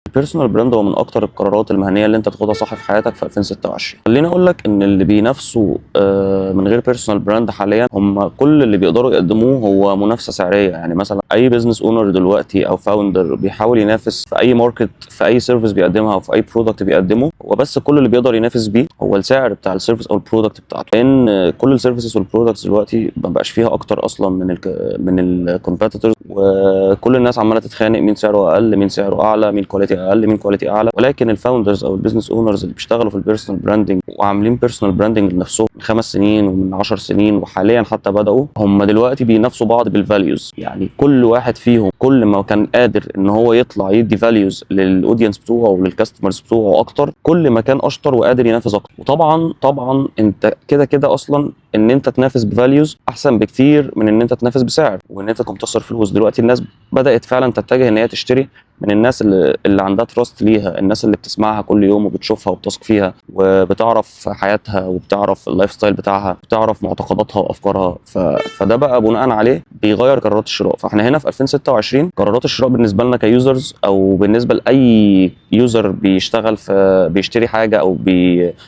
البيرسونال براند هو من اكتر القرارات المهنيه اللي انت تاخدها صح في حياتك في 2026. خليني اقول لك ان اللي بينافسوا من غير بيرسونال براند حاليا هم كل اللي بيقدروا يقدموه هو منافسه سعريه. يعني مثلا اي بزنس اونر دلوقتي او فاوندر بيحاول ينافس في اي ماركت، في اي سيرفيس بيقدمها او في اي برودكت بيقدمه، وبس كل اللي بيقدر ينافس بيه هو السعر بتاع السيرفيس او البرودكت بتاعته. لان كل السيرفيسز والبرودكتس دلوقتي ما بقاش فيها اكتر اصلا من الكومبيتيتورز، وكل الناس عماله تتخانق مين سعره اقل، مين سعره اعلى، مين كواليتي اقل، مين كواليتي اعلى. ولكن الفاوندرز او البيزنس اونرز اللي بيشتغلوا في البيرسونال براندنج وعاملين بيرسونال براندنج لنفسهم من 5 سنين ومن 10 سنين وحاليا حتى بداوا، هم دلوقتي بينافسوا بعض بالفاليوز. يعني كل واحد فيهم كل ما كان قادر ان هو يطلع يدي فاليوز للاودينس بتوعه وللكاستمرز بتوعه اكتر، كل ما كان اشطر وقادر ينافس اكتر. وطبعا انت كده اصلا ان انت تنافس بفاليوز احسن بكتير من ان انت تنافس بسعر وان انت تكون بتخسر فلوس. دلوقتي الناس بدات فعلا تتجه ان هي تشتري من الناس اللي عندها تراست ليها، الناس اللي بتسمعها كل يوم وبتشوفها وبتثق فيها وبتعرف حياتها وبتعرف اللايف ستايل بتاعها، بتعرف معتقداتها وافكارها. فده بقى بناء عليه بيغير قرارات الشراء. فاحنا هنا في 2026 قرارات الشراء بالنسبه لنا كيوزرز او بالنسبه لاي يوزر بيشتغل في بيشتري حاجه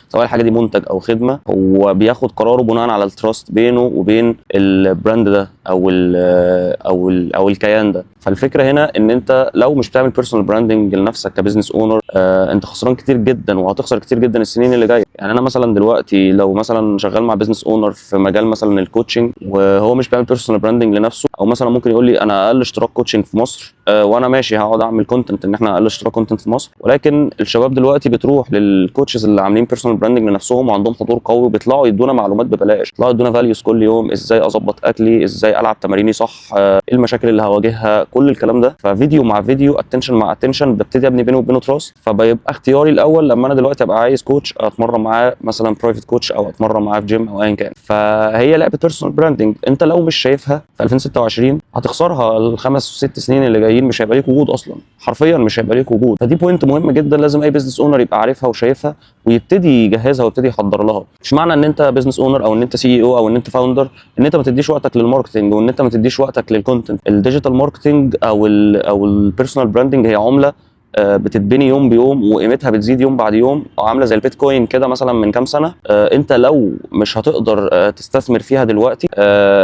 سواء الحاجه دي منتج او خدمه، هو بياخد قراره بناء على التراست بينه وبين البراند ده او الكيان ده. فالفكره هنا ان انت لو مش بتعمل بيرسونال براندنج لنفسك كبزنس اونر، انت خسران كتير جدا وهتخسر كتير جدا السنين اللي جايه. يعني انا مثلا دلوقتي لو مثلا شغال مع بزنس اونر في مجال مثلا الكوتشنج وهو مش بيعمل بيرسونال براندنج لنفسه، او مثلا ممكن يقول لي انا اقل اشتراك كوتشنج في مصر، وانا ماشي هقعد اعمل كونتنت ان احنا اقل اشتراك كونتنت في مصر. ولكن الشباب دلوقتي بتروح للكوتشز اللي عاملين بيرسونال براندنج لنفسهم وعندهم حضور قوي وبيطلعوا يدونا معلومات ببلاش، بيطلعوا يدونا فاليوز كل يوم، ازاي اظبط اكلي، ازاي العب تماريني صح، ايه المشاكل اللي هواجهها، كل الكلام ده. ففيديو مع فيديو، اتنشن مع اتنشن، ببتدي ابني بينه وبينه تراست. فبيبقى اختياري الاول لما انا دلوقتي ابقى عايز كوتش اتمرن معاه مثلا برايفت كوتش او اتمرن معاه في جيم او ايا كان. فهي لعبه بيرسونال براندنج انت لو مش شايفها في 2026 هتخسرها الخمس وست سنين اللي جايين، مش هيبقى ليك وجود اصلا، حرفيا مش هيبقى ليك وجود. فدي بوينت مهمه جدا لازم اي بزنس اونر يبقى عارفها وشايفها ويبتدي يجهزها ويبتدي يحضر لها. مش معنى ان انت بزنس اونر او ان انت سي او او ان انت فاوندر ان انت ما تديش وقتك للماركتنج وان انت ما تديش وقتك للكونتنت. الديجيتال ماركتنج او البيرسونال براندنج هي عمله بتتبني يوم بيوم وقيمتها بتزيد يوم بعد يوم، او عامله زي البيتكوين كده مثلا من كام سنه. انت لو مش هتقدر تستثمر فيها دلوقتي،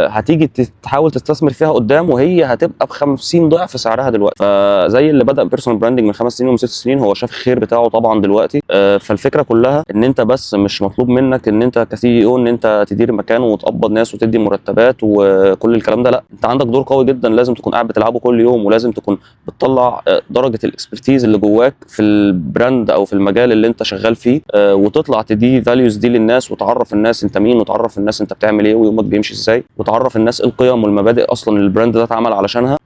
هتيجي تحاول تستثمر فيها قدام وهي هتبقى ب 50 ضعف سعرها دلوقتي. فزي اللي بدا بيرسونال براندنج من 5 سنين ومن 6 سنين هو شاف الخير بتاعه طبعا دلوقتي. فالفكره كلها ان انت بس مش مطلوب منك ان انت كسي او ان انت تدير مكان وتقبض ناس وتدي مرتبات وكل الكلام ده، لا، انت عندك دور قوي جدا لازم تكون قاعد بتلعبه كل يوم، ولازم تكون بتطلع درجه الاكسبرتيز اللي جواك في البراند او في المجال اللي انت شغال فيه، وتطلع تدي فاليوز دي للناس وتعرف الناس انت مين وتعرف الناس انت بتعمل ايه ويومك بيمشي ازاي، وتعرف الناس القيم والمبادئ اصلا اللي البراند ده اتعمل علشانها،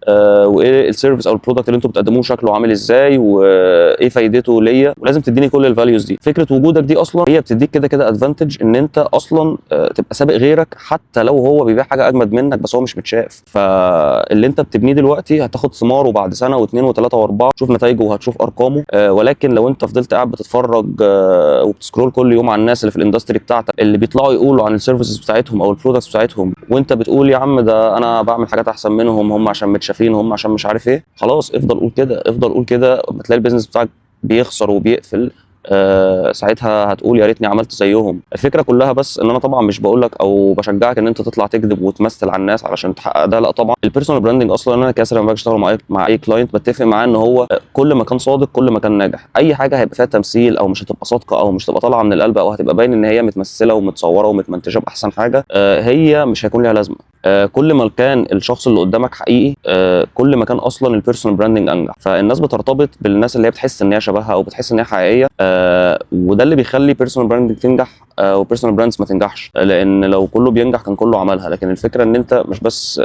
وايه السيرفيس او البرودكت اللي انتوا بتقدموه شكله عامل ازاي وايه فايدته ليا، ولازم تديني كل الفاليوز دي. فكره وجودك دي اصلا هي بتديك كده ادفانتج ان انت اصلا تبقى سابق غيرك، حتى لو هو بيبيع حاجه اجمد منك بس هو مش متشاف. فاللي انت بتبنيه دلوقتي هتاخد ثماره بعد سنه واثنين وثلاثه واربعه، تشوف نتائجه وهتشوف ارقامه. ولكن لو انت فضلت قاعد بتتفرج وبتسكرول كل يوم على الناس اللي في الاندستري بتاعتك اللي بيطلعوا يقولوا عن السيرفيسز بتاعتهم او البرودكتس بتاعتهم، وانت بتقول يا عم ده انا بعمل حاجات احسن منهم، هم عشان متشافين، هم عشان مش عارف ايه، خلاص افضل قول كده، افضل قول كده، بتلاقي البيزنس بتاعك بيخسر وبيقفل. ساعتها هتقول يا ريتني عملت زيهم. الفكره كلها بس ان انا طبعا مش بقول لك او بشجعك ان انت تطلع تكذب وتمثل على الناس علشان تحقق ده، لا طبعا. البيرسونال براندنج اصلا انا كاسر لما باجي اشتغل مع اي كلاينت بتفق معاه ان هو كل ما كان صادق كل ما كان ناجح. اي حاجه هيبقى فيها تمثيل او مش هتبقى صادقه او مش هتبقى طالعه من القلب او هتبقى باين ان هي متمثله ومتصوره ومتمنتجه باحسن حاجه، هي مش هيكون لها لازمه. كل ما كان الشخص اللي قدامك حقيقي، كل ما كان اصلا البيرسونال براندنج انجح. فالناس بترتبط بالناس اللي هي بتحس ان هي شبهها او بتحس ان هي حقيقيه، وده اللي بيخلي بيرسونال براندنج تنجح وبيرسونال براندز ما تنجحش. لان لو كله بينجح كان كله عملها. لكن الفكره ان انت مش بس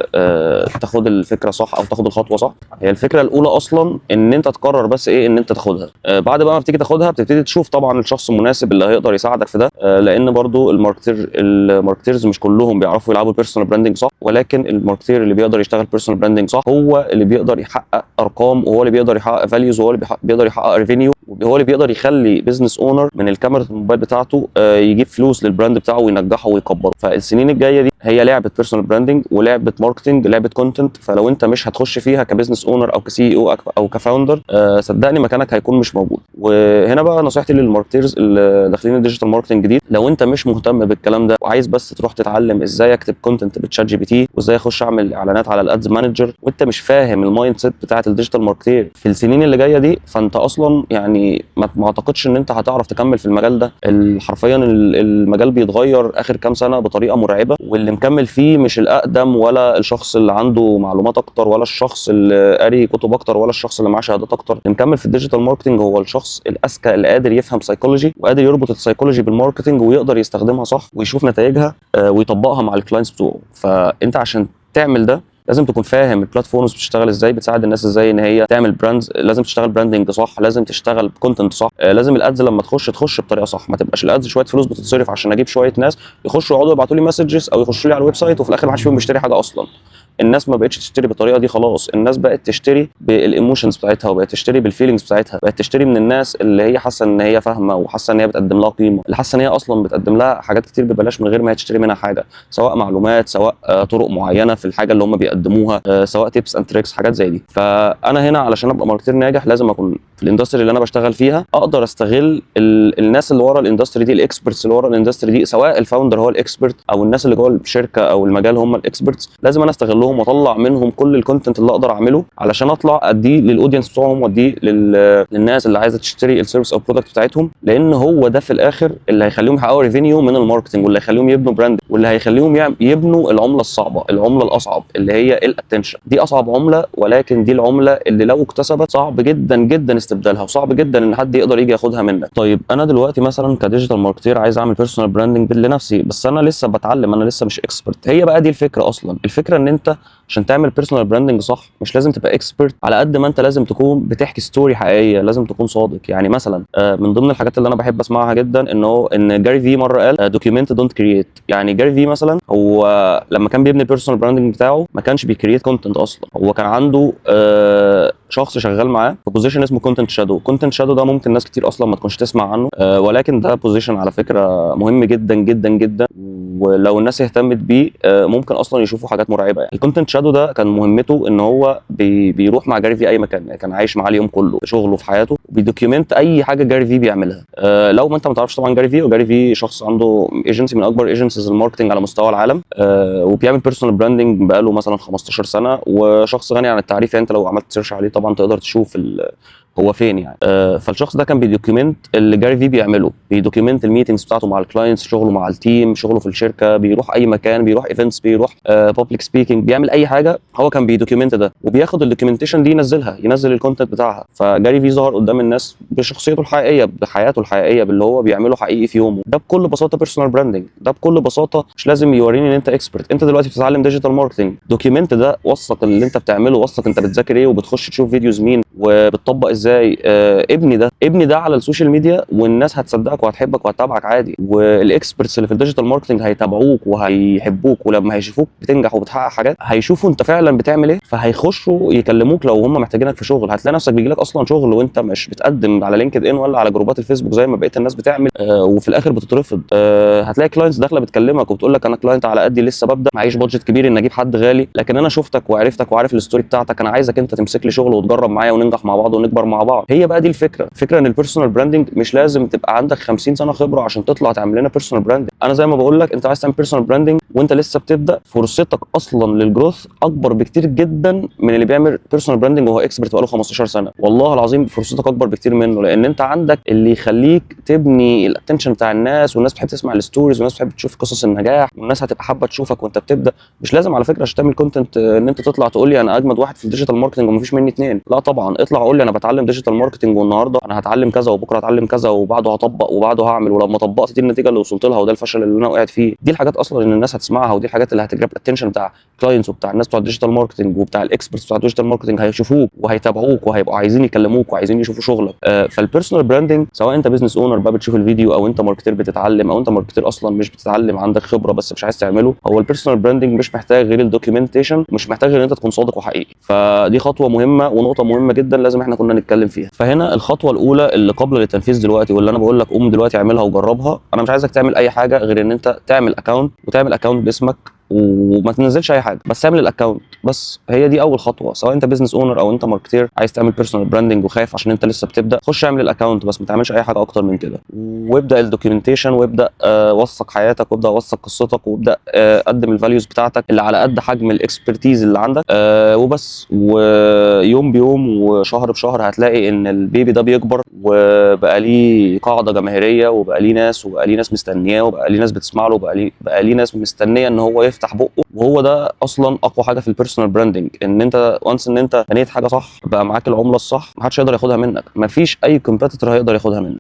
تاخد الفكره صح او تاخد الخطوه صح، هي الفكره الاولى اصلا ان انت تقرر بس ايه ان انت تاخدها. بعد بقى ما بتيجي تاخدها بتبتدي تشوف طبعا الشخص المناسب اللي هيقدر يساعدك في ده. لان برضو الماركتيرز مش كلهم بيعرفوا يلعبوا البيرسونال براندنج صح، ولكن الماركتير اللي بيقدر يشتغل بيرسونال براندنج صح هو اللي بيقدر يحقق ارقام، وهو اللي بيقدر يحقق فاليوز، وهو اللي بيقدر يحقق ريفينيو، هو اللي بيقدر يخلي بزنس اونر من الكاميرا الموبايل بتاعته يجيب فلوس للبراند بتاعه وينجحه ويكبره. فالسنين الجايه دي هي لعبه بيرسونال براندنج ولعبه ماركتنج، لعبه كونتنت. فلو انت مش هتخش فيها كبزنس اونر او كسي او او كفاوندر، صدقني مكانك هيكون مش موجود. وهنا بقى نصيحتي للماركتيرز اللي داخلين الديجيتال ماركتنج جديد، لو انت مش مهتم بالكلام ده وعايز بس تروح تتعلم ازاي اكتب كونتنت بتشات جي بي تي وازاي اخش اعمل اعلانات على الادز مانجر، وانت مش فاهم المايند سيت بتاعه الديجيتال ماركتير في السنين اللي جايه دي، فانت اصلا يعني ما اعتقدش ان انت هتعرف تكمل في المجال ده. حرفيا المجال بيتغير اخر كام سنه بطريقه مرعبه، واللي مكمل فيه مش الاقدم ولا الشخص اللي عنده معلومات اكتر ولا الشخص اللي قاري كتب اكتر ولا الشخص اللي معاه شهادات اكتر. اللي مكمل في الديجيتال ماركتنج هو الشخص الاذكى اللي قادر يفهم سايكولوجي وقادر يربط السايكولوجي بالماركتنج ويقدر يستخدمها صح ويشوف نتائجها ويطبقها مع الكلاينتس بتوعه. فانت عشان تعمل ده لازم تكون فاهم البلاتفورمز بتشتغل ازاي، بتساعد الناس ازاي ان هي تعمل براندز، لازم تشتغل براندنج صح، لازم تشتغل كونتنت صح، لازم الادز لما تخش بطريقه صح، ما تبقاش الادز شويه فلوس بتتصرف عشان اجيب شويه ناس يخشوا يقعدوا يبعتوا لي مسجز او يخشوا لي على الويب سايت وفي الاخر ما حدش فيهم بيشتري حاجه اصلا. الناس ما بقتش تشتري بالطريقه دي خلاص، الناس بقت تشتري بالايموشنز بتاعتها وبقت تشتري بالفيلينجز بتاعتها، بقت تشتري من الناس اللي هي حاسه ان هي فاهمه وحاسه ان هي بتقدم لها قيمه، اللي حاسه ان هي اصلا بتقدم لها حاجات كتير ببلاش من غير ما هي تشتري منها حاجه، سواء معلومات، سواء طرق معينه في الحاجه اللي هم بيقدموها، سواء تيبس اند تريكس، حاجات زي دي. فانا هنا علشان ابقى ماركتير ناجح لازم اكون في الاندستري اللي انا بشتغل فيها اقدر استغل الناس اللي ورا الاندستري دي، الاكسبرتس اللي ورا الاندستري دي، سواء الفاوندر هو الاكسبرت او الناس اللي جوه الشركه او المجال هم الاكسبرتس، لازم انا استغلهم واطلع منهم كل الكونتنت اللي اقدر اعمله علشان اطلع اديه للاودينس بتوعهم واديه للناس اللي عايزه تشتري السيرفيس او البرودكت بتاعتهم، لان هو ده في الاخر اللي هيخليهم يحققوا ريفينيو من الماركتنج، واللي هيخليهم يبنوا براند، واللي هيخليهم يبنوا العمله الصعبه، العمله الاصعب اللي هي الاتنشن. دي اصعب عمله، ولكن دي العمله اللي لو اكتسبت صعب جدا جدا استبدالها، وصعب جدا ان حد يقدر يجي ياخدها منك. طيب انا دلوقتي مثلا كديجيتال ماركتير عايز اعمل بيرسونال براندنج لنفسي، بس انا لسه بتعلم، انا لسه مش اكسبرت. هي بقى دي الفكره اصلا، الفكره ان انت عشان تعمل بيرسونال براندنج صح مش لازم تبقى اكسبرت على قد ما انت لازم تكون بتحكي ستوري حقيقيه، لازم تكون صادق. يعني مثلا من ضمن الحاجات اللي انا بحب اسمعها جدا ان جاري في مره قال دوكيومنت دونت كرييت. يعني جاري في مثلا هو لما كان بيبني البيرسونال براندنج بتاعه ما كانش بيكرييت كونتنت اصلا، هو كان عنده شخص شغال معاه في بوزيشن اسمه كونتنت شادو. كونتنت شادو ده ممكن ناس كتير اصلا ما تكونش تسمع عنه، ولكن ده بوزيشن على فكره مهم جدا جدا جدا، ولو الناس اهتمت بيه ممكن اصلا يشوفوا حاجات مرعبه. يعني الكونتنت شادو ده كان مهمته ان هو بيروح مع جاري في اي مكان، يعني كان عايش معاه اليوم كله في شغله في حياته، بيدوكيومنت اي حاجه جاري في بيعملها. لو ما انت ما تعرفش طبعا جاري في شخص عنده ايجنسي من اكبر ايجنسيز الماركتنج على مستوى العالم، وبيعمل بيرسونال براندنج بقاله مثلا 15 سنه، وشخص غني عن التعريف. يعني انت لو عملت سيرش عليه طبعا تقدر تشوف هو فين يعني. فالشخص ده كان بيدوكيومنت اللي جاري في بيعمله، بيدوكيومنت الميتنجز بتاعته مع الكلاينتس، شغله مع التيم، شغله في الشركه، بيروح اي مكان، بيروح ايفنتس، بيروح بابليك سبيكينج، بيعمل اي حاجه هو كان بيدوكيومنت ده، وبياخد الدوكيومنتيشن دي ينزل الكونتنت بتاعها. فجاري في ظهر قدام الناس بشخصيته الحقيقيه، بحياته الحقيقيه، باللي هو بيعمله حقيقي في يومه. ده بكل بساطه بيرسونال براندنج، ده بكل بساطه مش لازم يوريني ان انت اكسبرت. انت دلوقتي بتتعلم ديجيتال ماركتنج، دوكيومنت ده، وثق اللي انت بتعمله، وثق انت بتذاكر ايه وبتخش تشوف فيديوز مين وبتطبق ازاي. ابني ده على السوشيال ميديا، والناس هتصدقك وهتحبك وهتتابعك عادي، والاكسبرتس اللي في الديجيتال ماركتنج هيتابعوك وهيحبوك، ولما هيشوفوك بتنجح وبتحقق حاجات هيشوفوا انت فعلا بتعمل ايه، فهيخشوا يكلموك لو هم محتاجينك في شغل. هتلاقي نفسك بيجيلك اصلا شغل وانت مش بتقدم على لينكد ان ولا على جروبات الفيسبوك زي ما بقيت الناس بتعمل، وفي الاخر بتترفض. هتلاقي كلاينتس داخله بتكلمك وبتقول لك انا كلاينت على قدي، لسه ببدا، معيش بادجت كبير ان اجيب حد غالي، لكن انا شفتك وعرفتك وعارف الستوري بتاعتك، انا عايزك انت تمسك لي شغل وتجرب معايا وننجح مع بعض ونكبر مع بعض. هي بقى دي الفكره ان البيرسونال براندنج مش لازم تبقى عندك 50 سنه خبره عشان تطلع تعمل لنا بيرسونال براندنج. انا زي ما بقول لك، انت عايز تعمل بيرسونال براندنج وانت لسه بتبدا، فرصتك اصلا للجروث اكبر بكتير جدا من اللي بيعمل بيرسونال براندنج وهو اكسبرت بقاله 15 سنه. والله العظيم فرصتك اكبر بكتير منه، لان انت عندك اللي يخليك تبني الاتنشن بتاع الناس، والناس بتحب تسمع الستوريز، والناس بتحب تشوف قصص النجاح، والناس هتبقى حابه تشوفك وانت بتبدا. مش لازم على فكره عشان تعمل كونتنت ان انت تطلع تقول لي انا اجمد واحد في الديجيتال ماركتنج ومفيش مني اتنين. لا طبعا، اطلع قول لي انا بتعلم ديجيتال ماركتنج، والنهارده انا هتعلم كذا، وبكره هتعلم كذا، وبعده هطبق، وبعده هعمل، ولما طبقت دي النتيجه اللي وصلت لها، وده الفشل اللي انا وقعت فيه. دي الحاجات اصلا ان الناس هتسمعها، ودي الحاجات اللي هتجرب الاتنشن بتاع كلاينتس وبتاع الناس بتوع الديجيتال ماركتنج وبتاع الاكسبرتس بتوع الديجيتال ماركتنج. هيشوفوك وهيتابعوك وهيبقوا عايزين يكلموك وعايزين يشوفوا شغلك. فالبيرسونال براندنج، سواء انت بزنس اونر بقى بتشوف الفيديو، او انت ماركتير بتتعلم، او انت ماركتير اصلا مش بتتعلم، عندك خبره بس مش عايز تعمله، هو البيرسونال براندنج مش محتاج غير الدوكيومنتيشن، مش محتاج غير ان انت تكون صادق وحقيقي. فدي خطوه مهمه ونقطه مهمه جدا لازم احنا كنا بنتكلم فيها. فهنا الخطوه الاولى اللي قبل للتنفيذ دلوقتي، واللي انا بقول لك قوم دلوقتي اعملها وجربها، انا مش عايزك تعمل اي حاجه غير ان انت تعمل اكونت، وتعمل اكونت باسمك، وما تنزلش اي حاجه، بس اعمل الاكونت بس. هي دي اول خطوه، سواء انت بزنس اونر او انت ماركتير عايز تعمل بيرسونال براندنج وخايف عشان انت لسه بتبدا، خش اعمل الاكونت بس، ما تعملش اي حاجه اكتر من كده. وابدا الدوكيومنتيشن، وابدا وثق حياتك، وابدا وثق قصتك، وابدا قدم الفاليوز بتاعتك اللي على قد حجم الاكسبرتيز اللي عندك، وبس. ويوم بيوم وشهر بشهر هتلاقي ان البيبي ده بيكبر، وبقى ليه قاعده جماهيريه، وبقى ليه ناس، وبقى ليه ناس مستنياه، وبقى ليه ناس بتسمع له، بقى ليه ناس مستنيه ان هو يفتح بقه. وهو ده اصلا اقوى حاجه في البيرسونال براندنج، ان انت وانس ان انت بنيت حاجه صح، بقى معاك العمله الصح، محدش يقدر ياخدها منك، مفيش اي كومبيتيتور هيقدر ياخدها منك.